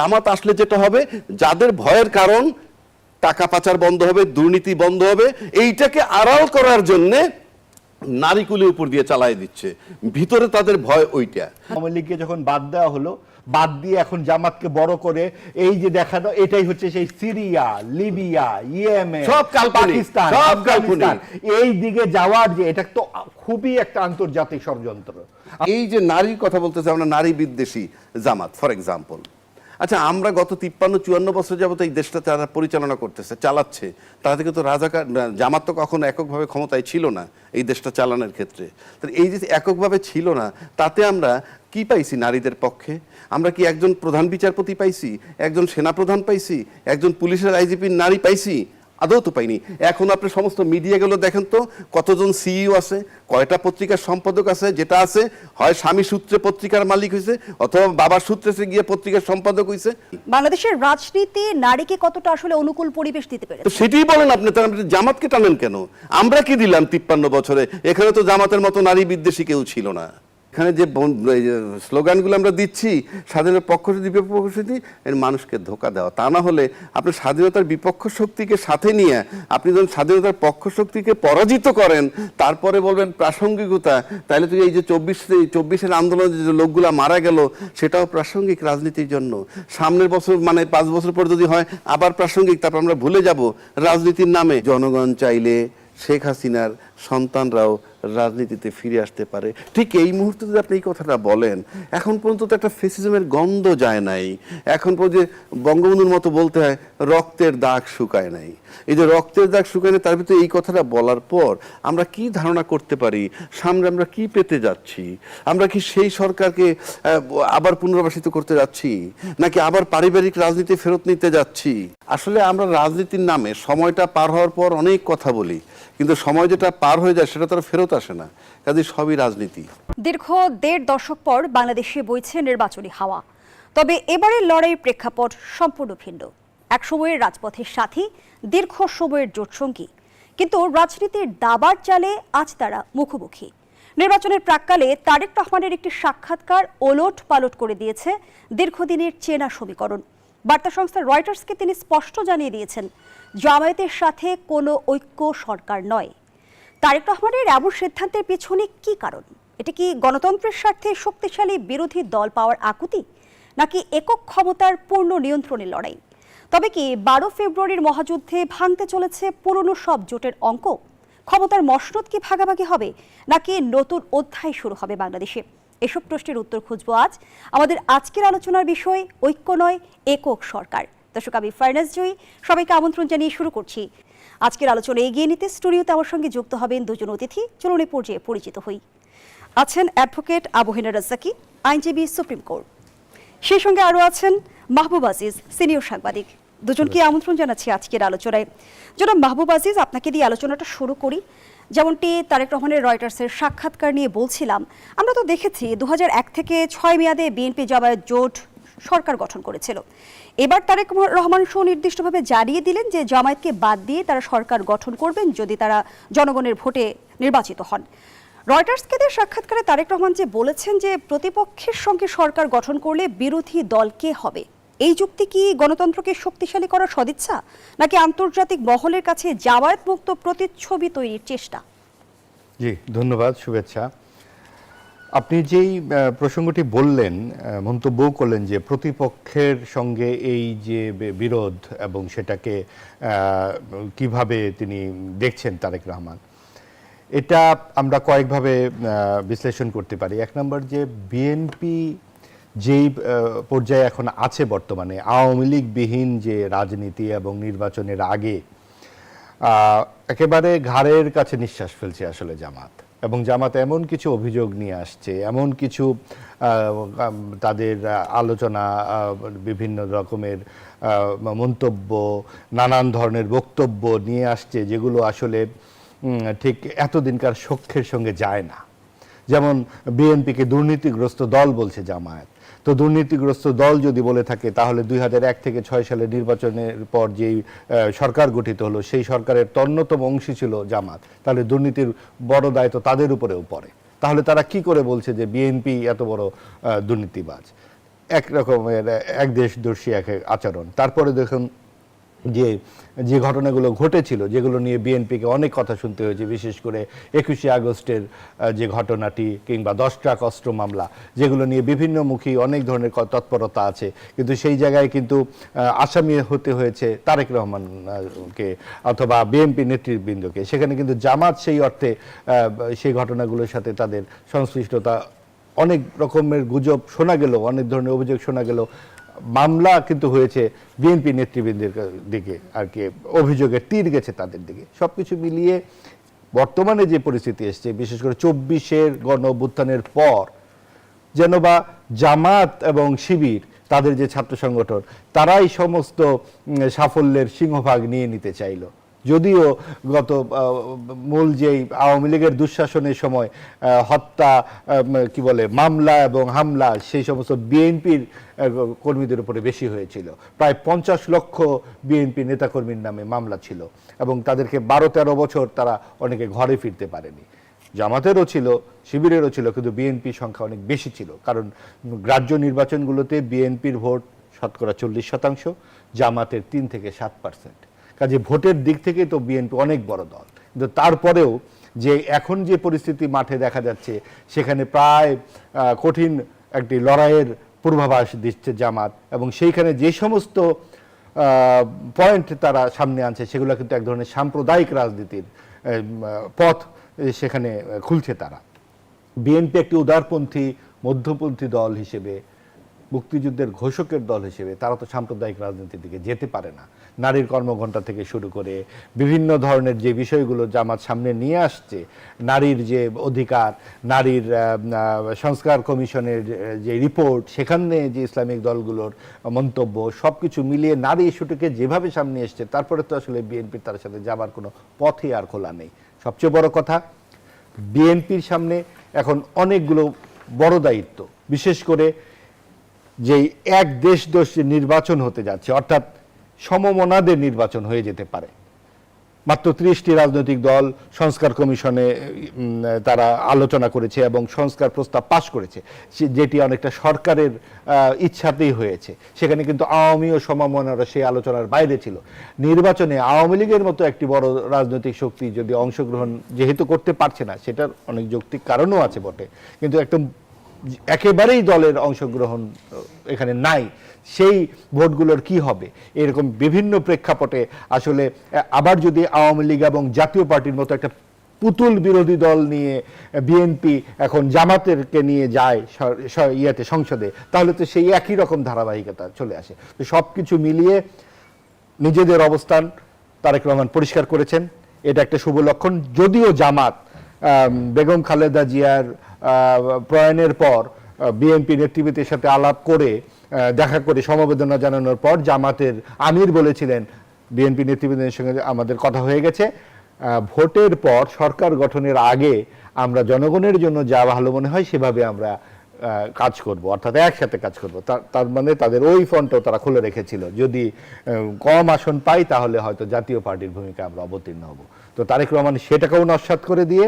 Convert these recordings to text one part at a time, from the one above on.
জামাত আসলে যেটা হবে, যাদের ভয়ের কারণ টাকা পাচার বন্ধ হবে, দুর্নীতি বন্ধ হবে, এইটাকে আড়াল করার জন্য নারীকুলের উপর দিয়ে চালাই দিচ্ছে, ভিতরে তাদের ভয় ওইটা। আওয়ামী লীগকে যখন বাদ দেওয়া হলো, বাদ দিয়ে এখন জামাতকে বড় করে এই যে দেখানো, এটাই হচ্ছে সেই সিরিয়া, লিবিয়া, ইয়েমেন, সব কাল্পনিক, পাকিস্তান, সব আফগানিস্তান, কাল্পনিক। এই দিকে যাওয়ার যে এটা তো খুবই একটা আন্তর্জাতিক ষড়যন্ত্র। এই যে নারীর কথা বলতেছে, আমরা নারী বিদ্বেষী জামাত ফর এক্সাম্পল। আচ্ছা, আমরা গত 53-54 বছর যাবত এই দেশটা তারা পরিচালনা করতেছে, চালাচ্ছে, তারা থেকে তো রাজাকার জামাত তো কখনো এককভাবে ক্ষমতায় ছিল না এই দেশটা চালানোর ক্ষেত্রে। তাহলে এই যে এককভাবে ছিল না, তাতে আমরা কি পাইছি নারীদের পক্ষে? আমরা কি একজন প্রধান বিচারপতি পাইছি, একজন সেনাপ্রধান পাইছি, একজন পুলিশের আইজিপির নারী পাইছি? আদৌ তো পাইনি। এখন আপনি সমস্ত মিডিয়াগুলো দেখেন তো, কতজন সিইও আছে, কয়টা পত্রিকার সম্পাদক আছে, যেটা আছে হয় স্বামী সূত্রে পত্রিকার মালিক হয়েছে অথবা বাবার সূত্রে গিয়ে পত্রিকার সম্পাদক হয়েছে। বাংলাদেশের রাজনীতি নারীকে কতটা আসলে অনুকূল পরিবেশ দিতে পেরেছে? তো সেটাই বলেন আপনি, তার জামাতকে টানেন কেন? আমরা কি দিলাম 53 বছরে? এখানে তো জামাতের মতো নারী বিদ্বেষী কেউ ছিল না। এখানে যে স্লোগানগুলো আমরা দিচ্ছি, স্বাধীনতার পক্ষ শক্তি, এর মানুষকে ধোকা দেওয়া। তা না হলে আপনি স্বাধীনতার বিপক্ষ শক্তিকে সাথে নিয়ে আপনি যখন স্বাধীনতার পক্ষ শক্তিকে পরাজিত করেন, তারপরে বলবেন প্রাসঙ্গিকতা, তাহলে তো এই যে 24-এর আন্দোলনে যে লোকগুলা মারা গেল, সেটাও প্রাসঙ্গিক রাজনীতির জন্য। সামনের বছর মানে 5 বছর পর যদি হয় আবার প্রাসঙ্গিক, তারপর আমরা ভুলে যাব রাজনীতির নামে। জনগণ চাইলে শেখ হাসিনার সন্তানরাও রাজনীতিতে ফিরে আসতে পারে। ঠিক এই মুহূর্তে যদি আপনি এই কথাটা বলেন, এখন পর্যন্ত তো একটা ফেসিজমের গন্ধ যায় নাই। এখন পর্যন্ত বঙ্গবন্ধুর মতো বলতে হয় রক্তের দাগ শুকায় নাই। এই যে রক্তের দাগ শুকায় নাই, তার ভিতরে এই কথাটা বলার পর আমরা কি ধারণা করতে পারি সামনে আমরা কি পেতে যাচ্ছি? আমরা কি সেই সরকারকে আবার পুনর্বাসিত করতে যাচ্ছি, নাকি আবার পারিবারিক রাজনীতি ফেরত নিতে যাচ্ছি? আসলে আমরা রাজনীতির নামে সময়টা পার হওয়ার পর অনেক কথা বলি, কিন্তু সময় যেটা পার হয়ে যায় সেটা তো আর ফেরত আসে না। কাজে সবই রাজনীতি। দীর্ঘ 1.5 দশক পর বাংলাদেশে বইছে নির্বাচনী হাওয়া। তবে এবারের লড়াইয়ের প্রেক্ষাপট সম্পূর্ণ ভিন্ন। এক সময়ের রাজপথের সাথী, দীর্ঘ সময়ের জোটসঙ্গী, কিন্তু রাজনীতির দাবার চালে আজ তারা মুখোমুখি। নির্বাচনের প্রাক্কালে তারেক রহমানের একটি সাক্ষাৎকার ওলট পালট করে দিয়েছে দীর্ঘদিনের চেনা সমীকরণ। বার্তা সংস্থা রয়টার্সকে তিনি স্পষ্ট জানিয়ে দিয়েছেন, জামায়াতের সাথে কোনো ঐক্য সরকার নয়। তারেক রহমানের এমন সিদ্ধান্তের পেছনে কি কারণ? এটা কি গণতন্ত্রের স্বার্থে শক্তিশালী বিরোধী দল পাওয়ার আকুতি, নাকি একক ক্ষমতার পূর্ণ নিয়ন্ত্রণের লড়াই? তবে কি 12 ফেব্রুয়ারির মহাযুদ্ধে ভাঙতে চলেছে পুরনো সব জোটের অঙ্ক? ক্ষমতার মসনদ কি ভাগাভাগি হবে, নাকি নতুন অধ্যায় শুরু হবে বাংলাদেশে? এসব প্রশ্নের উত্তর খুঁজবো আজ। আমাদের আজকের আলোচনার বিষয় ঐক্য নয়, একক সরকার। দর্শক, আমি ফারনাজ জয়ী, সবাইকে আমন্ত্রণ জানিয়ে শুরু করছি আজকের আলোচনা। এগিয়ে নিতে স্টুডিওতে আমার সঙ্গে যুক্ত হবেন দুজন অতিথি। চলুন পর্যায়ে পরিচিত হই। আছেন অ্যাডভোকেট আবু হেনা রাজ্জাকি, আইনজীবী, সুপ্রিম কোর্ট। সেই সঙ্গে আরও আছেন মাহবুব আজিজ, সিনিয়র সাংবাদিক। দুজনকে আমন্ত্রণ জানাচ্ছি আজকের আলোচনায়। জনাব মাহবুব আজিজ, আপনাকে দিয়ে আলোচনাটা শুরু করি। যেমনটি তারেক রহমানের রয়টার্সের সাক্ষাৎকার নিয়ে বলছিলাম, আমরা তো দেখেছি 2001 থেকে 6 মেয়াদে বিএনপি জামায়াত জোট সরকার গঠন করেছিল। এবার তারেক রহমান সুনির্দিষ্টভাবে জানিয়ে দিলেন যে জামায়াতকে বাদ দিয়ে তারা সরকার গঠন করবেন যদি তারা জনগণের ভোটে নির্বাচিত হন। রয়টার্সকে দিয়ে সাক্ষাৎকারে তারেক রহমান যে বলেছেন যে প্রতিপক্ষের সঙ্গে সরকার গঠন করলে বিরোধী দল কে হবে, এই যুক্তি কি গণতন্ত্রকে শক্তিশালী করার সদিচ্ছা, নাকি আন্তর্জাতিক মহলের কাছে জামায়াত মুক্ত প্রতিচ্ছবি তৈরির চেষ্টা? জি, ধন্যবাদ, শুভেচ্ছা। আপনি যেই প্রসঙ্গটি বললেন, মন্তব্য করলেন যে প্রতিপক্ষের সঙ্গে এই যে বিরোধ এবং সেটাকে কিভাবে তিনি দেখছেন তারেক রহমান, এটা আমরা কয়েকভাবে বিশ্লেষণ করতে পারি। এক নম্বর, যে বিএনপি যেই পর্যায়ে এখন আছে বর্তমানে, আওয়ামী লীগবিহীন যে রাজনীতি এবং নির্বাচনের আগে একেবারে ঘাড়ের কাছে নিঃশ্বাস ফেলছে আসলে জামাত। এবং জামাত এমন কিছু অভিযোগ নিয়ে আসছে, এমন কিছু তাদের আলোচনা, বিভিন্ন রকমের মন্তব্য, নানান ধরনের বক্তব্য নিয়ে আসছে, যেগুলো আসলে ঠিক এতদিনকার সখ্যের সঙ্গে যায় না। যেমন বিএনপিকে দুর্নীতিগ্রস্ত দল বলছে জামায়াত। তো দুর্নীতিগ্রস্ত দল যদি বলে থাকে, তাহলে 2001 থেকে 6 সালের নির্বাচনের পর যেই সরকার গঠিত হলো, সেই সরকারের অন্যতম অংশী ছিল জামাত। তাহলে দুর্নীতির বড় দায় তো তাদের উপরেও পড়ে। তাহলে তারা কি করে বলছে যে বিএনপি এত বড় দুর্নীতিবাজ? এক রকমের এক দেশদর্শী এক আচরণ। তারপরে দেখুন যে যে ঘটনাগুলো ঘটেছিল, যেগুলো নিয়ে বিএনপিকে অনেক কথা শুনতে হয়েছে, বিশেষ করে 21শে আগস্টের যে ঘটনাটি, কিংবা 10 ট্রাক অস্ত্র মামলা, যেগুলো নিয়ে বিভিন্নমুখী অনেক ধরনের তৎপরতা আছে, কিন্তু সেই জায়গায় কিন্তু আসামি হতে হয়েছে তারেক রহমানকে অথবা বিএনপি নেতৃবৃন্দকে। সেখানে কিন্তু জামাত সেই অর্থে সেই ঘটনাগুলোর সাথে তাদের সংশ্লিষ্টতা, অনেক রকমের গুজব শোনা গেল, অনেক ধরনের অভিযোগ শোনা গেল, মামলা কিন্তু হয়েছে বিএনপি নেতৃবৃন্দের দিকে, আর কি অভিযোগের তীর গেছে তাদের দিকে। সবকিছু মিলিয়ে বর্তমানে যে পরিস্থিতি এসছে, বিশেষ করে 24-এর গণ অভ্যুত্থানের পর, যেন বা জামাত এবং শিবির, তাদের যে ছাত্র সংগঠন, তারাই সমস্ত সাফল্যের সিংহভাগ নিয়ে নিতে চাইল। যদিও গত মূল যেই আওয়ামী লীগের দুঃশাসনের সময় হত্যা, কি বলে, মামলা এবং হামলা, সেই সমস্ত বিএনপির কর্মীদের উপরে বেশি হয়েছিল। প্রায় 50 লক্ষ বিএনপি নেতাকর্মীর নামে মামলা ছিল, এবং তাদেরকে 12-13 বছর তারা অনেকে ঘরে ফিরতে পারেনি। জামাতেরও ছিল, শিবিরেরও ছিল, কিন্তু বিএনপির সংখ্যা অনেক বেশি ছিল, কারণ গ্রাহ্য নির্বাচনগুলোতে বিএনপির ভোট শতকরা 40%, জামাতের 3 থেকে 7%। কাজে ভোটের দিক থেকে তো বিএনপি অনেক বড় দল, কিন্তু তারপরেও যে এখন যে পরিস্থিতি মাঠে দেখা যাচ্ছে, সেখানে প্রায় কঠিন একটি লড়াইয়ের পূর্বাভাস দিচ্ছে জামাত, এবং সেইখানে যে সমস্ত পয়েন্ট তারা সামনে আনছে, সেগুলো কিন্তু এক ধরনের সাম্প্রদায়িক রাজনীতির পথ সেখানে খুলছে তারা। বিএনপি একটি উদারপন্থী মধ্যপন্থী দল হিসেবে, মুক্তিযুদ্ধের ঘোষকের দল হিসেবে, তারা তো সাম্প্রদায়িক রাজনীতির দিকে যেতে পারে না। নারীর কর্মঘণ্টা থেকে শুরু করে বিভিন্ন ধরনের যে বিষয়গুলো জামাত সামনে নিয়ে আসছে, নারীর যে অধিকার, নারীর সংস্কার কমিশনের যে রিপোর্ট, সেখানে যে ইসলামিক দলগুলোর মন্তব্য, সব কিছু মিলিয়ে নারী ইস্যুটিকে যেভাবে সামনে এসছে, তারপরে তো আসলে বিএনপির তার সাথে যাবার কোনো পথই আর খোলা নেই। সবচেয়ে বড় কথা, বিএনপির সামনে এখন অনেকগুলো বড় দায়িত্ব, বিশেষ করে যেই এক দেশদর্শী নির্বাচন হতে যাচ্ছে, অর্থাৎ সমমনাদের নির্বাচন হয়ে যেতে পারে। মাত্র 30টি রাজনৈতিক দল সংস্কার কমিশনে তারা আলোচনা করেছে এবং সংস্কার প্রস্তাব পাশ করেছে, যেটি অনেকটা সরকারের ইচ্ছাতেই হয়েছে। সেখানে কিন্তু আওয়ামী ও সমমনারা সেই আলোচনার বাইরে ছিল। নির্বাচনে আওয়ামী লীগের মতো একটি বড় রাজনৈতিক শক্তি যদি অংশগ্রহণ যেহেতু করতে পারছে না, সেটার অনেক যৌক্তিক কারণও আছে বটে, কিন্তু একদম একেবারেই দলের অংশগ্রহণ এখানে নাই, সেই ভোটগুলোর কি হবে? এরকম বিভিন্ন প্রেক্ষাপটে আসলে আবার যদি আওয়ামী লীগ এবং জাতীয় পার্টির মতো একটা পুতুল বিরোধী দল নিয়ে বিএনপি এখন জামাতেরকে নিয়ে যায় সংসদে, তাহলে তো সেই একই রকম ধারাবাহিকতা চলে আসে। তো সব কিছু মিলিয়ে নিজেদের অবস্থান তারেক রহমান পরিষ্কার করেছেন, এটা একটা শুভ লক্ষণ। যদিও জামাত বেগম খালেদা জিয়ার প্রয়াণের পর বিএনপি নেতৃবৃন্দের সাথে আলাপ করে, দেখা করে সমবেদনা জানানোর পর জামাতের আমির বলেছিলেন, বিএনপি নেতৃবৃন্দের সঙ্গে আমাদের কথা হয়ে গেছে, ভোটের পর সরকার গঠনের আগে আমরা জনগণের জন্য যা ভালো মনে হয় সেভাবে আমরা কাজ করব, অর্থাৎ একসাথে কাজ করব। তার মানে তাদের ওই ফ্রন্টও তারা খুলে রেখেছিল, যদি কম আসন পাই তাহলে হয়তো জাতীয় পার্টির ভূমিকা আমরা অবতীর্ণ হব। তো তারেক রহমান সেটাকেও নস্যাৎ করে দিয়ে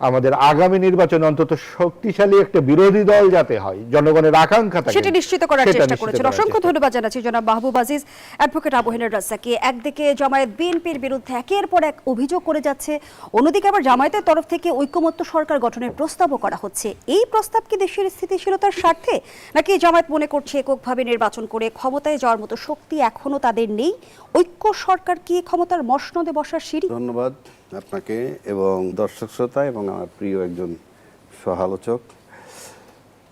আমাদের আগামী নির্বাচনে অন্তত শক্তিশালী একটা বিরোধী দল যাতে হয়, জনগণের আকাঙ্ক্ষা থাকে, সেটা নিশ্চিত করার চেষ্টা করেছেন। অসংখ্য ধন্যবাদ জানাচ্ছি জনাব মাহবুব আজিজ। অ্যাডভোকেট আবু-হেনা রাজ্জাকী, একদিকে জামায়াত বিএনপির বিরুদ্ধে একের পর এক অভিযোগ করে যাচ্ছে, অন্যদিকে আবার জামায়াতের তরফ থেকে ঐক্যমত্য সরকার গঠনের প্রস্তাবও করা হচ্ছে। এই প্রস্তাব কি দেশের স্থিতিশীলতার স্বার্থে, নাকি জামায়াত মনে করছে এককভাবে নির্বাচন করে ক্ষমতায় যাওয়ার মতো শক্তি এখনো তাদের নেই? ঐক্য সরকার কি ক্ষমতার মসনদে বসার সিঁড়ি? ধন্যবাদ আপনাকে এবং দর্শক শ্রোতা এবং আমার প্রিয় একজন সহ-আলোচক।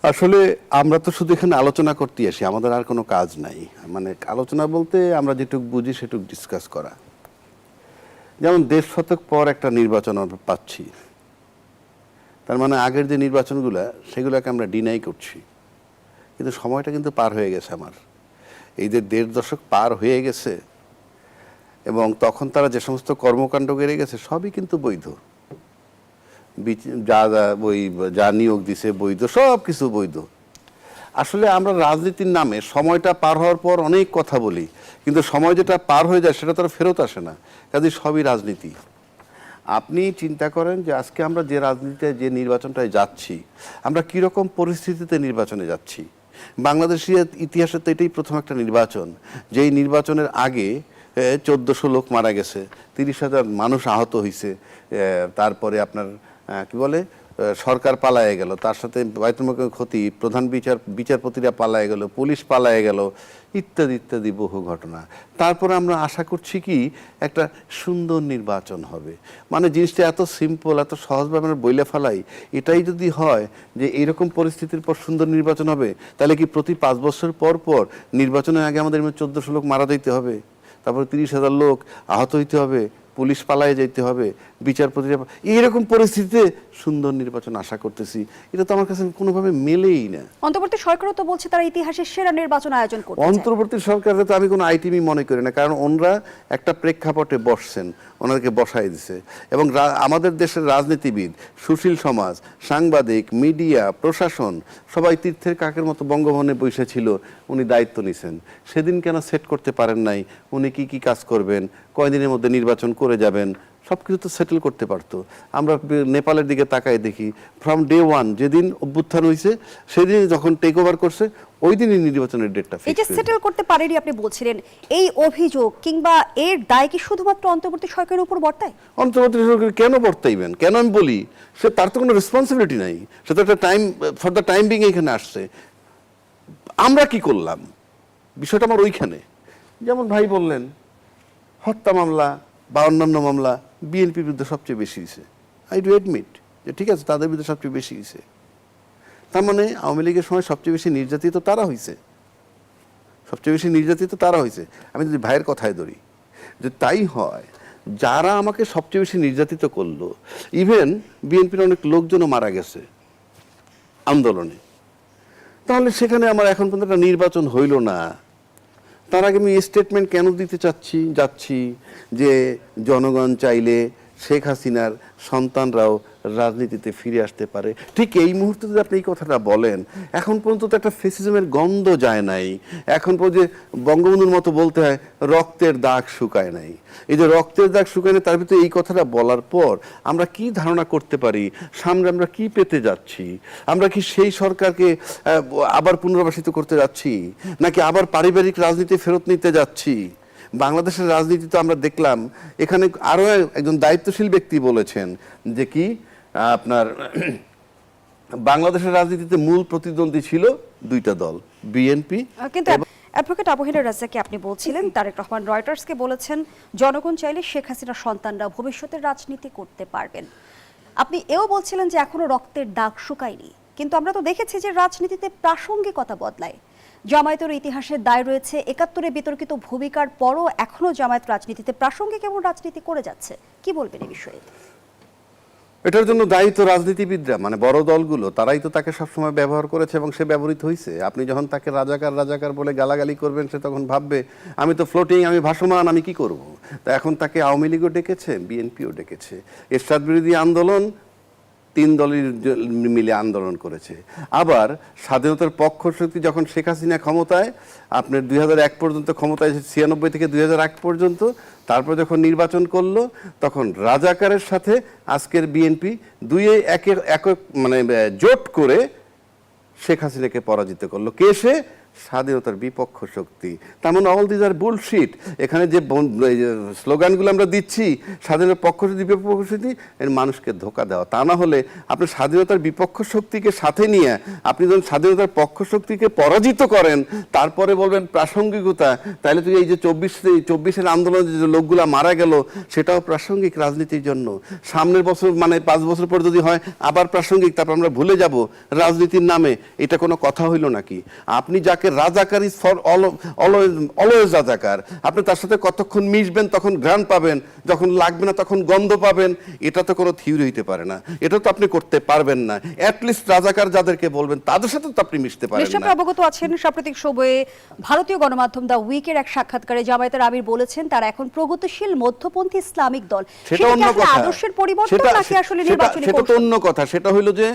আসলে আমরা তো শুধু এখানে আলোচনা করতে আসি, আমাদের আর কোনো কাজ নাই। মানে আলোচনা বলতে আমরা যেটুকু বুঝি সেটুকু ডিসকাস করা। যেমন 1.5 শতক পর একটা নির্বাচন আমরা পাচ্ছি, তার মানে আগের যে নির্বাচনগুলো সেগুলোকে আমরা ডিনাই করছি, কিন্তু সময়টা কিন্তু পার হয়ে গেছে। আমার এই যে 1.5 দশক পার হয়ে গেছে, এবং তখন তারা যে সমস্ত কর্মকাণ্ড করে গেছে সবই কিন্তু বৈধ, যা নিয়োগ দিছে বৈধ, সব কিছু বৈধ। আসলে আমরা রাজনীতির নামে সময়টা পার হওয়ার পর অনেক কথা বলি, কিন্তু সময় যেটা পার হয়ে যায় সেটা তো আর ফেরত আসে না, কাজে সবই রাজনীতি। আপনি চিন্তা করেন যে আজকে আমরা যে রাজনীতিতে, যে নির্বাচনটায় যাচ্ছি, আমরা কীরকম পরিস্থিতিতে নির্বাচনে যাচ্ছি। বাংলাদেশি ইতিহাসে তো এটাই প্রথম একটা নির্বাচন, যেই নির্বাচনের আগে 1400 লোক মারা গেছে, 30,000 মানুষ আহত হয়েছে, তারপরে আপনার কি বলে সরকার পালায়ে গেল, তার সাথে বায়তুল মালের ক্ষতি, প্রধান বিচারপতিরা পালায়ে গেল, পুলিশ পালায়ে গেল, ইত্যাদি ইত্যাদি বহু ঘটনা। তারপরে আমরা আশা করছি কি একটা সুন্দর নির্বাচন হবে। মানে জিনিসটা এত সিম্পল, এত সহজভাবে আমরা বইলে ফেলাই। এটাই যদি হয় যে এইরকম পরিস্থিতির পর সুন্দর নির্বাচন হবে, তাহলে কি প্রতি 5 বছর পর পর নির্বাচনের আগে আমাদের 1400 লোক মারা দিতে হবে, তারপরে 30,000 লোক আহত হইতে হবে, পুলিশ পালায় যেতে হবে, বিচারপতিরা, এইরকম পরিস্থিতিতে সুন্দর নির্বাচন আশা করতেছি, এটা তো আমার কাছে কোনোভাবে মেলেই না। অন্তর্বর্তী সরকারও তো বলছে তারা ইতিহাসের সেরা নির্বাচন আয়োজন করতে চায়। অন্তর্বর্তী সরকারে তো আমি কোনো আইটিমি মনে করি না, কারণ ওনরা একটা প্রেক্ষাপটে বসছেন, ওনাদেরকে বসাই দিছে। এবং আমাদের দেশের রাজনীতিবিদ, সুশীল সমাজ, সাংবাদিক, মিডিয়া, প্রশাসন সবাই তীর্থের কাকের মতো বঙ্গভবনে বসেছিল, উনি দায়িত্ব নিছেন। সেদিন কেন সেট করতে পারেন নাই উনি কি কি কাজ করবেন, কয়দিনের মধ্যে নির্বাচন করে যাবেন, সব কিছু তো সেটেল করতে পারতো। আমরা নেপালের দিকে তাকাই দেখি, ফ্রম ডে ওয়ান যেদিন অভ্যুত্থান হয়েছে সেদিন যখন টেক ওভার করছে ওই দিনই নির্বাচনের ডেটটা এই যে সেটেল করতে পারেনি আপনি বলছিলেন, এই অভিযোগ কিংবা এর দায় কি শুধুমাত্র অন্তর্বর্তী সরকারের উপর বর্তায়? অন্তর্বর্তী সরকার কেন বর্তাইবেন? কেন আমি বলি, সে তার তো কোনো রেসপন্সিবিলিটি নাই, সে তো একটা time for the time being এখানে আসছে। আমরা কি করলাম বিষয়টা আমার ওইখানে। যেমন ভাই বললেন হত্যা মামলা বা অন্যান্য মামলা বিএনপির বিরুদ্ধে সবচেয়ে বেশি হয়েছে, আই ডু অ্যাডমিট যে ঠিক আছে তাদের বিরুদ্ধে সবচেয়ে বেশি হয়েছে। তার মানে আওয়ামী লীগের সময় সবচেয়ে বেশি নির্যাতিত তারা হয়েছে, সবচেয়ে বেশি নির্যাতিত তারা হয়েছে। আমি যদি ভাইয়ের কথায় ধরি যে তাই হয়, যারা আমাকে সবচেয়ে বেশি নির্যাতিত করলো, ইভেন বিএনপির অনেক লোকজনও মারা গেছে আন্দোলনে, তাহলে সেখানে আমার এখন পর্যন্ত একটা নির্বাচন হইল না। তার আগে আমি স্টেটমেন্ট কেন দিতে যাচ্ছি যে জনগণ চাইলে শেখ হাসিনার সন্তানরাও রাজনীতিতে ফিরে আসতে পারে। ঠিক এই মুহূর্তে যদি আপনি এই কথাটা বলেন, এখন পর্যন্ত তো একটা ফেসিজমের গন্ধ যায় নাই। এখন পর্যন্ত বঙ্গবন্ধুর মতো বলতে হয় রক্তের দাগ শুকায় নাই। এই যে রক্তের দাগ শুকায় নাই, তার ভিতরে এই কথাটা বলার পর আমরা কি ধারণা করতে পারি সামনে আমরা কি পেতে যাচ্ছি? আমরা কি সেই সরকারকে আবার পুনর্বাসিত করতে যাচ্ছি, নাকি আবার পারিবারিক রাজনীতি ফেরত নিতে যাচ্ছি? বাংলাদেশের রাজনীতি তো আমরা দেখলাম, এখানে আরো একজন দায়িত্বশীল ব্যক্তি বলেছেন যে কি আপনার বাংলাদেশের রাজনীতিতে মূল প্রতিদ্বন্দ্বী ছিল 2টা দল, বিএনপি। কিন্তু অ্যাডভোকেট আবু-হেনা রাজ্জাককে আপনি বলছিলেন, তারেক রহমান রয়টার্সকে বলেছেন জনগণ চাইলে শেখ হাসিনার সন্তানরা ভবিষ্যতের রাজনীতি করতে পারবেন। আপনি এও বলছিলেন যে এখনো রক্তের দাগ শুকায়নি, কিন্তু আমরা তো দেখেছি যে রাজনীতিতে প্রাসঙ্গিকতা বদলায়। জামায়াতের ইতিহাসে দায় রয়েছে 71-এ বিতর্কিত ভূমিকার পরও এখনো জামায়াত রাজনীতিতে প্রাসঙ্গিক এবং রাজনীতি করে যাচ্ছে। কি বলবেন এই বিষয়ে? এটার জন্য দায়ী তো রাজনীতিবিদরা, মানে বড় দলগুলো, তারাই তো তাকে সবসময় ব্যবহার করেছে এবং সে ব্যবহৃত হয়েছে। আপনি যখন তাকে রাজাকার বলে গালাগালি করবেন, সে তখন ভাববে আমি তো ফ্লোটিং, আমি ভাসমান, আমি কি করব। তা এখন তাকে আওয়ামী লীগও ডেকেছে, বিএনপিও ডেকেছে। এরশাদ বিরোধী আন্দোলন 3 দলের মিলে আন্দোলন করেছে। আবার স্বাধীনতার পক্ষ শক্তি যখন শেখ হাসিনা ক্ষমতায়, আপনার 2001 পর্যন্ত ক্ষমতায়, 96 থেকে 2001 পর্যন্ত, তারপর যখন নির্বাচন করলো তখন রাজাকারের সাথে আজকের বিএনপি দুইয়ে এক মানে জোট করে শেখ হাসিনাকে পরাজিত করলো। কে সে? স্বাধীনতার বিপক্ষ শক্তি। তার মানে অল দিস আর বুলশিট। এখানে যে স্লোগানগুলো আমরা দিচ্ছি স্বাধীনতার পক্ষ বিপক্ষ শক্তি, এর মানুষকে ধোঁকা দেওয়া। তা না হলে আপনি স্বাধীনতার বিপক্ষ শক্তিকে সাথে নিয়ে আপনি যখন স্বাধীনতার পক্ষ শক্তিকে পরাজিত করেন, তারপরে বলবেন প্রাসঙ্গিকতা, তাহলে তুই এই যে 24-এর আন্দোলনে যে লোকগুলা মারা গেল সেটাও প্রাসঙ্গিক রাজনীতির জন্য। সামনের বছর মানে 5 বছর পর যদি হয় আবার প্রাসঙ্গিক, তারপর আমরা ভুলে যাব রাজনীতির নামে। এটা কোনো কথা হইল নাকি? আপনি যাকে রাজাকার ইজ ফর অলওয়েজ রাজাকার, আপনি তার সাথে কতক্ষণ মিশবেন তখন ঘ্রাণ পাবেন, যখন লাগবে না তখন গন্ধ পাবেন। এটা তো কোনো থিওরি হইতে পারে না, এটা তো আপনি করতে পারবেন না। অ্যাটলিস্ট রাজাকার যাদেরকে বলবেন তাদের সাথে তো আপনি মিশতে পারেন না। নিশ্চয়ই অবগত আছেন, সাম্প্রতিক সময়ে ভারতীয় গণমাধ্যম দ্য উইকের এক সাক্ষাৎকারে জামায়াতের আমির বলেছেন তারা এখন প্রগতিশীল মধ্যপন্থী ইসলামিক দল। সেটা অন্য কথা, আদর্শের পরিবর্তন নাকি আসলে নির্বাচনী সেটা তো অন্য কথা। সেটা হইলো যে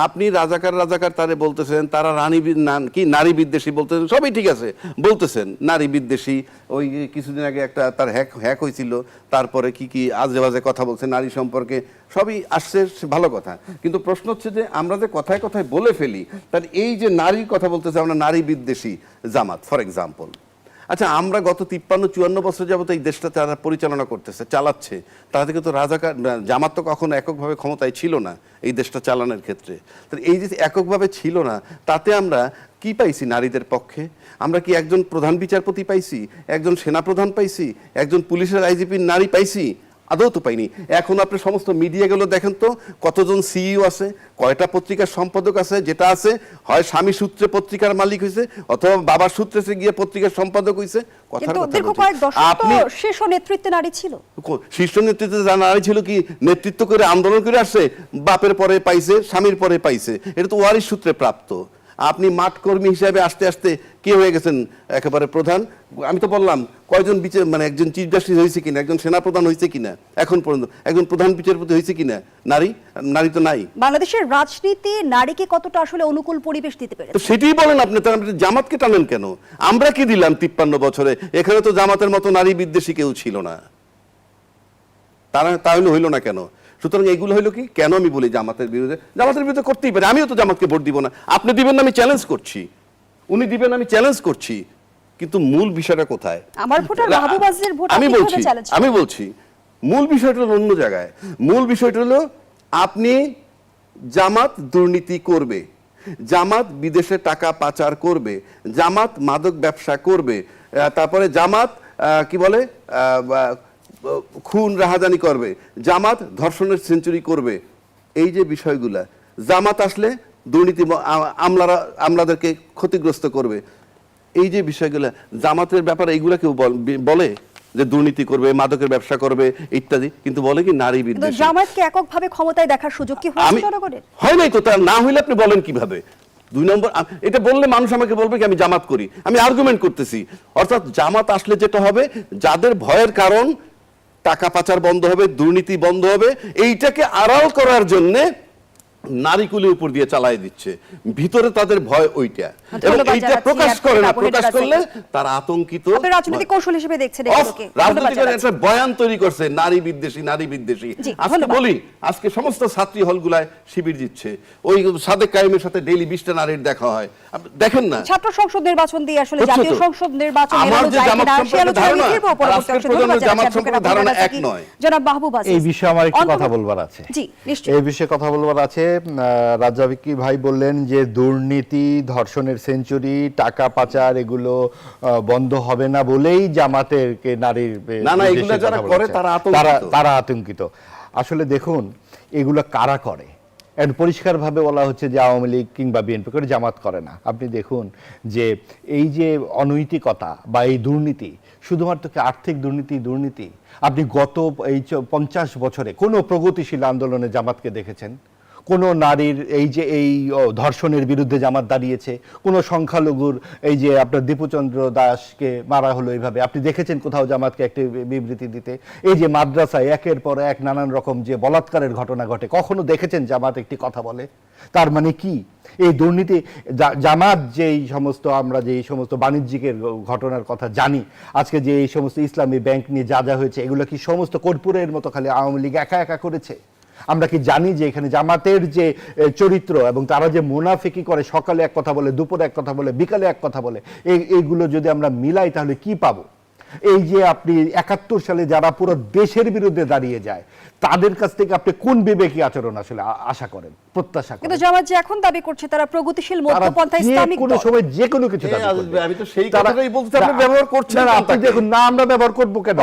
আপনি রাজাকার তারে বলতেছেন, তারা নারী বিদ্বেষী বলতেছেন, বলতেছেন, সবই ঠিক আছে বলতেছেন, নারী বিদ্বেষী, ওই কিছুদিন আগে একটা তার হ্যাক হয়েছিল, তারপরে কি কি আজে বাজে কথা বলছে নারী সম্পর্কে, সবই আসছে, ভালো কথা। কিন্তু প্রশ্ন হচ্ছে যে আমরা যে কথায় কথায় বলে ফেলি, তার এই যে নারীর কথা বলতেছে আমরা নারী বিদ্বেষী জামাত ফর এক্সাম্পল। আচ্ছা, আমরা গত 53-54 বছর যাবত এই দেশটা তারা পরিচালনা করতেছে, চালাচ্ছে, তারা থেকে তো রাজাকার জামাত তো কখনো এককভাবে ক্ষমতায় ছিল না এই দেশটা চালানোর ক্ষেত্রে। তো এই যে এককভাবে ছিল না, তাতে আমরা কি পাইছি নারীদের পক্ষে? আমরা কি একজন প্রধান বিচারপতি পাইছি, একজন সেনাপ্রধান পাইছি, একজন পুলিশের আইজিপি নারী পাইছি? আদৌ তো পাইনি। এখন আপনি সমস্ত মিডিয়াগুলো দেখেন তো, কতজন সিইও আছে, কয়টা পত্রিকার সম্পাদক আছে, যেটা আছে হয় স্বামী সূত্রে পত্রিকার মালিক হয়েছে অথবা বাবার সূত্রে সে গিয়ে পত্রিকার সম্পাদক হয়েছে। কিন্তু দীর্ঘ কয়েক দশক তো শীর্ষ নেতৃত্বে নারী ছিল। শীর্ষ নেতৃত্বে যারা নারী ছিল কি নেতৃত্ব করে আন্দোলন করে আসছে? বাপের পরে পাইছে, স্বামীর পরে পাইছে, এটা তো ওয়ারিশ সূত্রে প্রাপ্ত। আপনি মাঠ কর্মী হিসাবে আস্তে আস্তে কে হয়ে গেছেন একেবারে প্রধান। আমি তো বললাম কয়জন মানে একজন চিফ জাস্টিস হয়েছে কিনা, একজন সেনাপ্রধান হয়েছে কিনা এখন পর্যন্ত, একজন প্রধান বিচারপতি হয়েছে কিনা নারী? নারী তো নাই। বাংলাদেশের রাজনীতি নারীকে কতটা আসলে অনুকূল পরিবেশ দিতে পেরেছে? তো সেটাই বলেন আপনি, তার জামাতকে টানেন কেন? আমরা কি দিলাম 53 বছরে? এখানে তো জামাতের মতো নারী বিদ্বেষী কেউ ছিল না, তাহলে হইল না কেন? সুতরাং এগুলো হইলো কি, কেন আমি বলি জামাতের বিরুদ্ধে করতেই পারে। আমিও তো জামাতকে ভোট দিব না, আপনি দিবেন না আমি চ্যালেঞ্জ করছি, উনি দিবেন আমি চ্যালেঞ্জ করছি, কিন্তু মূল বিষয়টা কোথায়? আমার ভোটার মাহবুব আজিজের ভোট আমি বলছি মূল বিষয়টা হলো অন্য জায়গায়। মূল বিষয়টা হলো আপনি জামাত দুর্নীতি করবে, জামাত বিদেশে টাকা পাচার করবে, জামাত মাদক ব্যবসা করবে, তারপরে জামাত কি বলে খুন রাহাজানি করবে, জামাত ধর্ষণের সেঞ্চুরি করবে। এই যে বিষয়গুলা, জামাত আসলে দুর্নীতি আমলাদেরকে ক্ষতিগ্রস্ত করবে, এই যে বিষয়গুলা জামাতের ব্যাপারে এইগুলা কেউ বলে যে দুর্নীতি করবে, মাদকের ব্যবসা করবে ইত্যাদি, কিন্তু বলে কি নারী বিদ্বেষী। জামাতকে এককভাবে ক্ষমতায় দেখার সুযোগ কি হয়েছে জনগণের? হয় নাই তো, তার না হইলে আপনি বলেন কিভাবে? 2 নম্বর, এটা বললে মানুষ আমাকে বলবে কি আমি জামাত করি, আমি আর্গুমেন্ট করতেছি। অর্থাৎ জামাত আসলে যেটা হবে, যাদের ভয়ের কারণ টাকা পাচার বন্ধ হবে, দুর্নীতি বন্ধ হবে, এইটাকে আড়াল করার জন্য নারীকুলের উপর দিয়ে চালাই দিচ্ছে, ভিতরে তাদের ভয় ওইটা, এবং এইটা প্রকাশ করে না, প্রকাশ করলে তারা আতঙ্কিত। আপনি রাজনৈতিক কৌশল হিসেবে দেখছেন এগুলোকে? রাজনীতিকরা একটা বয়ান তৈরি করছে নারী বিদ্বেষী, নারী বিদ্বেষী। আজকে বলি, আজকে সমস্ত ছাত্রী হলগুলায় শিবির দিচ্ছে, ওই সাদেক কায়েমের সাথে ডেইলি 20টা নারীর দেখা হয়, দেখেন না? ছাত্র সংসদ নির্বাচন দিয়ে আসলে জাতীয় সংসদ নির্বাচন আমার যে জামাত সম্পর্কে ধারণা এক নয়। জনাব মাহবুব আজিজ, এই বিষয়ে আমার একটু কথা বলবার আছে। জি নিশ্চয়ই, এই বিষয়ে কথা বলবার আছে। রাজ্জাকি ভাই বললেন যে দুর্নীতি, ধর্ষণের সেঞ্চুরি, টাকা পাচার এগুলো বন্ধ হবে না বলেই জামাতেরকে নারীর না এগুলো যারা করে তারা আতঙ্কিত। আসলে দেখুন এগুলো কারা করে, পরিষ্কারভাবে বলা হচ্ছে যে আওয়ামী লীগ কিংবা বিএনপি করে, জামাত করে না। আপনি দেখুন যে এই যে অনৈতিকতা বা এই দুর্নীতি, শুধুমাত্র কি আর্থিক দুর্নীতি? আপনি গত এই 50 বছরে কোনো প্রগতিশীল আন্দোলনে জামাতকে দেখেছেন? কোন নারীর এই ধর্ষণের বিরুদ্ধে জামাত দাঁড়িয়েছে? কোন সংখ্যালঘুর এই যে আপনার দীপুচন্দ্র দাসকে মারা হলো এইভাবে, আপনি দেখেছেন কোথাও জামাতকে একটি বিবৃতি দিতে? এই যে মাদ্রাসায় একের পর এক নানান রকম যে বলাৎকারের ঘটনা ঘটে, কখনো দেখেছেন জামাত একটি কথা বলে? তার মানে কি এই দুর্নীতি জামাত আমরা যে সমস্ত বাণিজ্যিকের ঘটনার কথা জানি, আজকে যে এই সমস্ত ইসলামী ব্যাংক নিয়ে যা হয়েছে, এগুলো কি সমস্ত কর্পূরের মতো খালি আওয়ামী লীগ একা একা করেছে? আমরা কি জানি যে এখানে জামাতের যে চরিত্র এবং তারা যে মুনাফিকি করে, সকালে এক কথা বলে, দুপুরে এক কথা বলে, বিকালে এক কথা বলে, এইগুলো যদি আমরা মিলাই তাহলে কি পাবো? এই যে আপনি 71 সালে যারা পুরো দেশের বিরুদ্ধে দাঁড়িয়ে যায়, তাদের কাছ থেকে আপনি কোন বিবেকী আচরণ আসলে আশা করেন, প্রত্যাশা করেন? কিন্তু জামাত যে এখন দাবি করছে তারা প্রগতিশীল মধ্যপন্থা ইসলামিক কোন সময় যে কোনো কিছু দাবি করবে। আমি তো সেই কথাটাই বলতে, আপনি ব্যবহার করছেন না। আপনি দেখুন না, আমরা ব্যবহার করব কেন?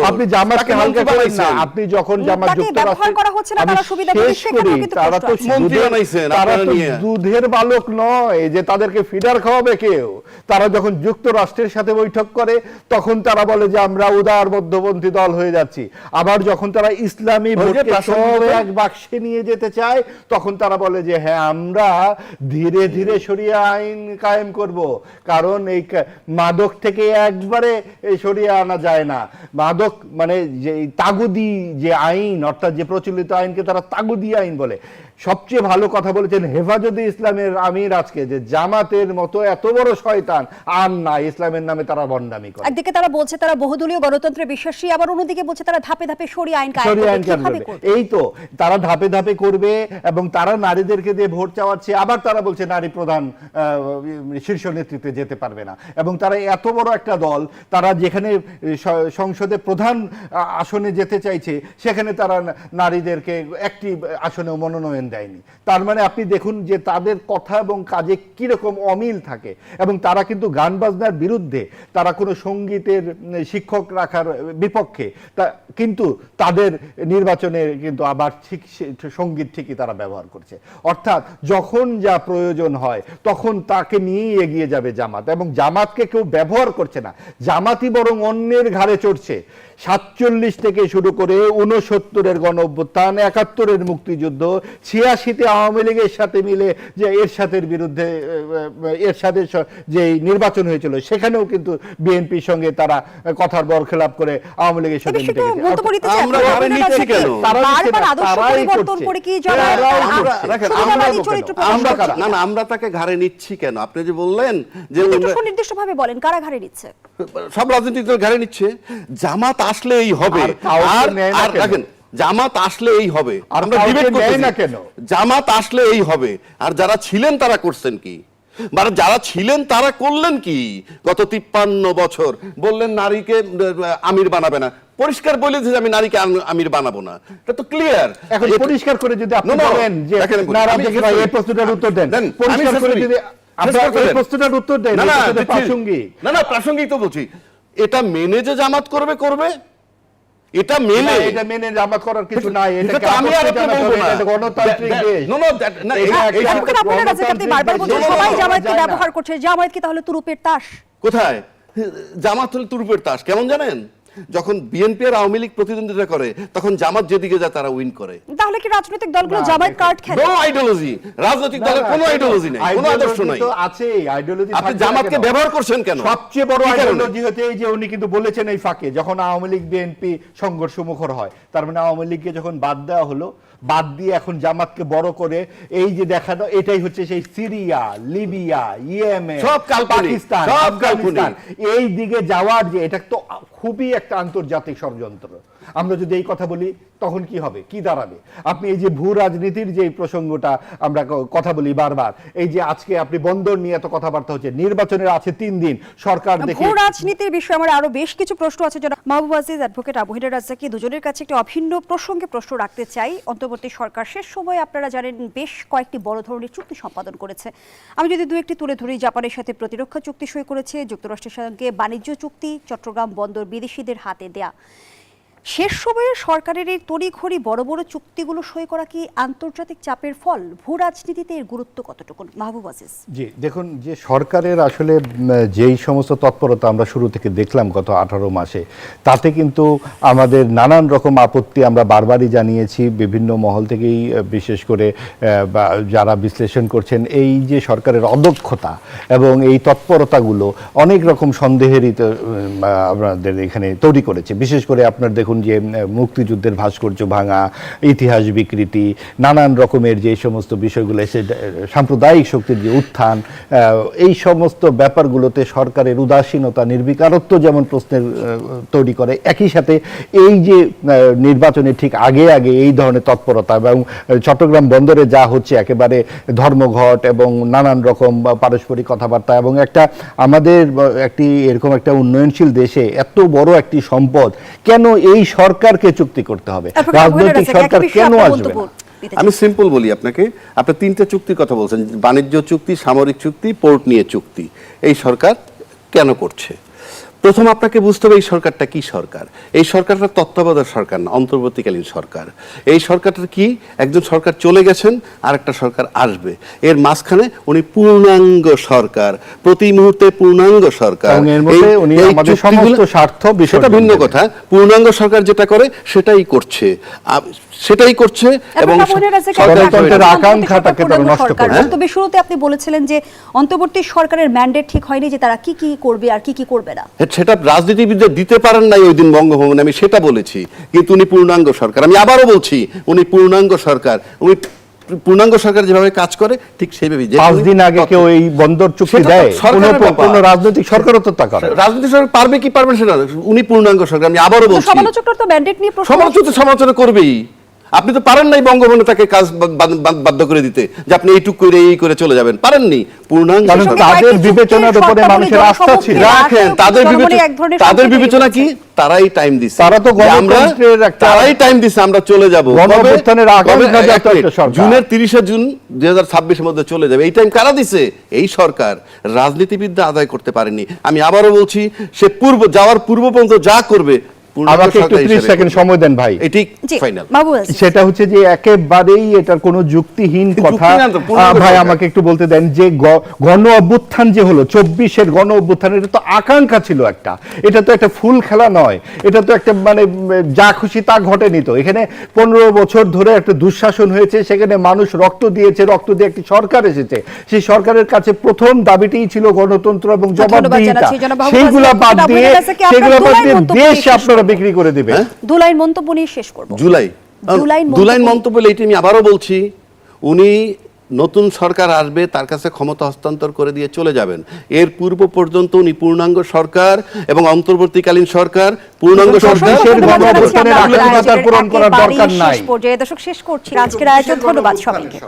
আপনি জামাতকে হালকা করেন না। আপনি যখন জামাত যুক্তরাষ্ট্রে করা হচ্ছে না, তারা সুবিধা পেয়েছে, সেখানেও কিন্তু তারা তো মন্ত্রী বানাইছেন, তারা তো দুধের বালক নয় যে তাদেরকে ফিডার খাওয়াবে কেউ। তারা যখন যুক্তরাষ্ট্রের সাথে বৈঠক করে তখন তারা বলে যে আমরা উদার মধ্যপন্থী দল হয়ে যাচ্ছি, আবার যখন তারা ইসলামী ভোটকে সব এক বাক্সে নিয়ে যেতে চায় তখন তারা বলে যে হ্যাঁ আমরা ধীরে ধীরে শরিয়া আইন কায়েম করব, কারণ এই মাদক থেকে একবারে সরিয়ে আনা যায় না। মাদক মানে যে তাগুদি যে আইন, অর্থাৎ যে প্রচলিত আইনকে তারা তাগুদি আইন বলে। সবচেয়ে ভালো কথা বলেছেন হেফাজতে ইসলামের আমির আজকে, যে জামাতের মতো এত বড় শয়তান আর না, ইসলামের নামে তারা বন্ডামি করে। একদিকে তারা বলছে তারা বহুদলীয় গণতন্ত্রে বিশ্বাসী, আবার অন্যদিকে বলছে তারা ধাপে ধাপে শরিয়া আইন কায়েম করবে। এই তো তারা ধাপে ধাপে করবে, এবং তারা নারীদেরকে দিয়ে ভোট চাওয়াচ্ছে, আবার তারা বলছে নারী প্রধান শীর্ষ নেতৃত্বে যেতে পারবে না। এবং তারা এত বড় একটা দল, তারা যেখানে সংসদে প্রধান আসনে যেতে চাইছে সেখানে তারা নারীদেরকে একটি আসনেও মনোনয়ন দেয়নি। তার মানে আপনি দেখুন যে তাদের কথা এবং কাজে কিরকম অমিল থাকে। এবং তারা কিন্তু গান বাজনার বিরুদ্ধে, তারা কোনো সঙ্গীতের শিক্ষক রাখার বিপক্ষে, কিন্তু তাদের নির্বাচনে কিন্তু আবার ঠিক সঙ্গীত ঠিকই তারা ব্যবহার করছে। অর্থাৎ যখন যা প্রয়োজন হয় তখন তাকে নিয়েই এগিয়ে যাবে জামাত, এবং জামাতকে কেউ ব্যবহার করছে না, জামাতই বরং অন্যের ঘাড়ে চড়ছে। 47 থেকে শুরু করে 69-এর গণ অভ্যুত্থান, 71-এর মুক্তিযুদ্ধ, 86-তে আওয়ামী লীগের সাথে মিলে যে এরশাদের বিরুদ্ধে এরশাদের যে নির্বাচন হয়েছিল সেখানেও কিন্তু বিএনপির সঙ্গে তারা কথার বরখেলাপ করে আওয়ামী লীগের সাথে মিটে গেছে। আমরা তাকে ঘাড়ে নিচ্ছি কেন? আপনি যে বললেন যে সুনির্দিষ্টভাবে বলেন কারা ঘাড়ে নিচ্ছে? সব রাজনৈতিক দল ঘাড়ে নিচ্ছে। জামাত আসলে এই হবে, আর দেখেন জামাত আসলে এই হবে, আমরা ডিবেট করতে না কেন? জামাত আসলে এই হবে, আর যারা ছিলেন তারা করছেন কি? মানে যারা ছিলেন তারা করলেন কি? গত 53 বছর বললেন নারীকে আমির বানাবে না, পরিষ্কার বলেছে যে আমি নারীকে আমির বানাবো না, এটা তো ক্লিয়ার। এখন পরিষ্কার করে যদি আপনি বলেন যে নারীকে এই প্রশ্নটার উত্তর দেন, পরিষ্কার করে যদি এই প্রশ্নটার উত্তর দেন, এটা প্রাসঙ্গিক না। না প্রাসঙ্গিক তো বলছি, এটা মেনে যে জামাত করবে, এটা মেনে জামাত করার কিছু নাই। এটা আমি আর আপনি বলবো না, এটা গণতান্ত্রিক দেশ। আপনি বারবার বলছেন সবাই জামাতকে ব্যবহার করছে, জামাত কি তাহলে তুরুপের তাস? কোথায় জামাত হলে তুরুপের তাস? কেমন জানেন? যখন বিএনপি আর আওয়ামী লীগ প্রতিদ্বন্দ্বিতা করে তখন জামাত যেদিকে যায় তারা উইন করে। তাহলে কি রাজনৈতিক দলগুলো জামাত কার্ড খেলে? নো আইডিওলজি, রাজনৈতিক দলের কোনো আইডিওলজি নেই, কোনো আদর্শ নাই। তো আছে আইডিওলজি, আপনি জামাতকে ব্যবহার করছেন কেন? সবচেয়ে বড় আইডিওলজি হতে এই যে উনি কিন্তু বলেছেন এই ফাঁকে যখন আওয়ামী লীগ বিএনপি সংঘর্ষ মুখর হয়, তার মানে আওয়ামী লীগকে যখন বাদ দেওয়া হলো, বাদ দিয়ে এখন জামাতকে বড় করে এই যে দেখানো, এটাই হচ্ছে সেই Syria, Libya, Yemen, Pakistan, Afghanistan এই দিকে যাওয়ার যে এটা তো খুবই একটা আন্তর্জাতিক ষড়যন্ত্র। আমরা যদি এই কথা বলি তখন কি হবে, কি দাঁড়াবে? আপনি এই যে ভূ রাজনীতির যে প্রসঙ্গটা আমরা কথা বলি বারবার, এই যে আজকে আপনি বন্দর নিয়ে এত কথাবার্তা হচ্ছে, নির্বাচনের আছে 3 দিন, সরকার দেখে ভূ রাজনীতির বিষয়ে আমার আরো বেশ কিছু প্রশ্ন আছে। যারা মাহবুব আজিজ, অ্যাডভোকেট আবু হেডার রাজ্জাকি, দুজনের কাছে একটি অভিন্ন প্রসঙ্গে প্রশ্ন রাখতে চাই। অন্তর্বর্তী সরকার শেষ সময়ে আপনারা জানেন বেশ কয়েকটি বড় ধরনের চুক্তি সম্পাদন করেছে। আমি যদি দু একটি তুলে ধরি, জাপানের সাথে প্রতিরক্ষা চুক্তি সই করেছে, যুক্তরাষ্ট্রের সঙ্গে বাণিজ্য চুক্তি, চট্টগ্রাম বন্দর বিদেশিদের হাতে দেয়া। শেষ সময়ে সরকারের এই তড়িঘড়ি বড় বড় চুক্তিগুলো সই করা কি আন্তর্জাতিক চাপের ফল? ভূ রাজনীতিতে এর গুরুত্ব কতটুকু? মাহবুব আজিজ। জি দেখুন, যে সরকারের আসলে যেই সমস্ত তৎপরতা আমরা শুরু থেকে দেখলাম গত 18 মাসে, তাতে কিন্তু আমাদের নানান রকম আপত্তি আমরা বারবারই জানিয়েছি বিভিন্ন মহল থেকেই, বিশেষ করে যারা বিশ্লেষণ করছেন এই যে সরকারের অদক্ষতা এবং এই তৎপরতাগুলো অনেক রকম সন্দেহেরই আমাদের এখানে তৈরি করেছে। বিশেষ করে আপনার দেখুন যে মুক্তিযুদ্ধের ভাস্কর্য ভাঙা, ইতিহাস বিকৃতি, নানান রকমের যে সমস্ত বিষয়গুলো এসে সাম্প্রদায়িক শক্তির যে উত্থান, এই সমস্ত ব্যাপারগুলোতে সরকারের উদাসীনতা, নির্বিকারত্ব যেমন প্রশ্নের তৈরি করে, একই সাথে এই যে নির্বাচনের ঠিক আগে এই ধরনের তৎপরতা এবং চট্টগ্রাম বন্দরে যা হচ্ছে একেবারে ধর্মঘট এবং নানান রকম পারস্পরিক কথাবার্তা, এবং একটা আমাদের একটি এরকম একটা উন্নয়নশীল দেশে এত বড় একটি সম্পদ কেন এই সরকারকে চুক্তি করতে হবে? রাজনৈতিক সরকার কেন আসবে? আমি সিম্পল বলি আপনাকে, আপনি 3টে চুক্তির কথা বলছেন, বাণিজ্য চুক্তি, সামরিক চুক্তি, পোর্ট নিয়ে চুক্তি। এই সরকার কেন করছে? প্রথম আপনাকে বুঝতে হবে এই সরকারটা কি সরকার। এই সরকারটা তত্ত্বাবধায়ক সরকার না, অন্তর্বর্তীকালীন সরকার। এই সরকারটা কি, একজন সরকার চলে গেছেন আর একটা সরকার আসবে, এর মাঝখানে উনি পূর্ণাঙ্গ সরকার, প্রতি মুহূর্তে পূর্ণাঙ্গ সরকার। সেটা ভিন্ন কথা, পূর্ণাঙ্গ সরকার যেটা করে সেটাই করছে এবং সরকারের আকাঙ্ক্ষাটাকে তারা নষ্ট করে। তবে শুরুতে আপনি বলেছিলেন যে অন্তর্বর্তী সরকারের ম্যান্ডেট ঠিক হয়নি যে তারা কি কি করবে আর কি কি করবে না। সেটা রাজনীতিবিদরা দিতে পারেন নাই ওই দিন বঙ্গভবনে, আমি সেটা বলেছি। কিন্তু উনি পূর্ণাঙ্গ সরকার, আমি আবারও বলছি উনি পূর্ণাঙ্গ সরকার। উনি পূর্ণাঙ্গ সরকার যেভাবে কাজ করে ঠিক সেইভাবেই 5 দিন আগে কেউ এই বন্দর চুক্তি সেটা তো দেয় সরকারের ব্যাপার। কোন রাজনৈতিক সরকারও তো তা করে না। রাজনৈতিক সরকার পারবে কি পারবে সেটা না। উনি পূর্ণাঙ্গ সরকার, আমি আবারও তো বলছি সমালোচকরা তো ম্যান্ডেট নিয়ে প্রশ্ন সমালোচনা তো সমালোচনা করবেই। আপনি তো পারেন নাই বঙ্গবন্ধু তাকে কাজ বাধ্য করে দিতে যে আপনি এইটুক করে এই করে চলে যাবেন, পারেননি। পূর্ণাঙ্গ কারণ সরকার। তাদের বিবেচনার উপরে মানুষের আস্থা ছিল। রাখেন, তাদের বিবেচনা কি, তারাই টাইম দিচ্ছে, তারা তো যে আমরা গণতন্ত্রের একটা তারাই টাইম দিচ্ছে আমরা চলে যাব গণঅভ্যুত্থানের আকাঙ্ক্ষা জাত একটা সরকার। জুনের 30 জুন 2026 এর মধ্যে চলে যাবে। এই টাইম কারা দিছে? এই সরকার। রাজনীতিবিদরা আদায় করতে পারেনি। আমি আবারও বলছি, সে যাওয়ার পূর্ব পর্যন্ত যা করবে আমাকে একটু 30 সেকেন্ড সময় দেন ভাই। এটি ফাইনাল। সেটা হচ্ছে যে একেবারেই এটার কোনো যুক্তিহীন কথা। যুক্তি না তো, পূর্ণাঙ্গ ভাই সরকার। আমাকে একটু বলতে দেন যে গণ অভ্যুত্থান যে হলো 24-এর গণ অভ্যুত্থান, এটা তো আকাঙ্ক্ষা ছিল একটা, এটা তো একটা ফুল খেলা নয়, এটা তো একটা মানে যা খুশি তা ঘটেনি। তো এখানে 15 বছর ধরে একটা দুঃশাসন হয়েছে, সেখানে মানুষ রক্ত দিয়েছে, রক্ত দিয়ে একটি সরকার এসেছে। সেই সরকারের কাছে প্রথম দাবিটিই ছিল গণতন্ত্র এবং জবাবদিহিতা। সেগুলা বাদ দিয়ে দেশ আপনারা বিক্রি করে দিবে। দুলাইন মন্তব্য নিয়ে শেষ করব। দুলাইন মন্তব্য এইটি আমি আবারও বলছি, উনি নতুন সরকার আসবে, তার কাছে ক্ষমতা হস্তান্তর করে দিয়ে চলে যাবেন। এর পূর্ব পর্যন্ত উনি পূর্ণাঙ্গ সরকার এবং অন্তর্বর্তীকালীন সরকার পূর্ণাঙ্গ সরকার গণঅভ্যুত্থানের আকাঙ্ক্ষা পূরণ করার দরকার নাই। শেষ পর্যায়ে দর্শক শেষ করছি আজকের আয়োজন। ধন্যবাদ সবাইকে।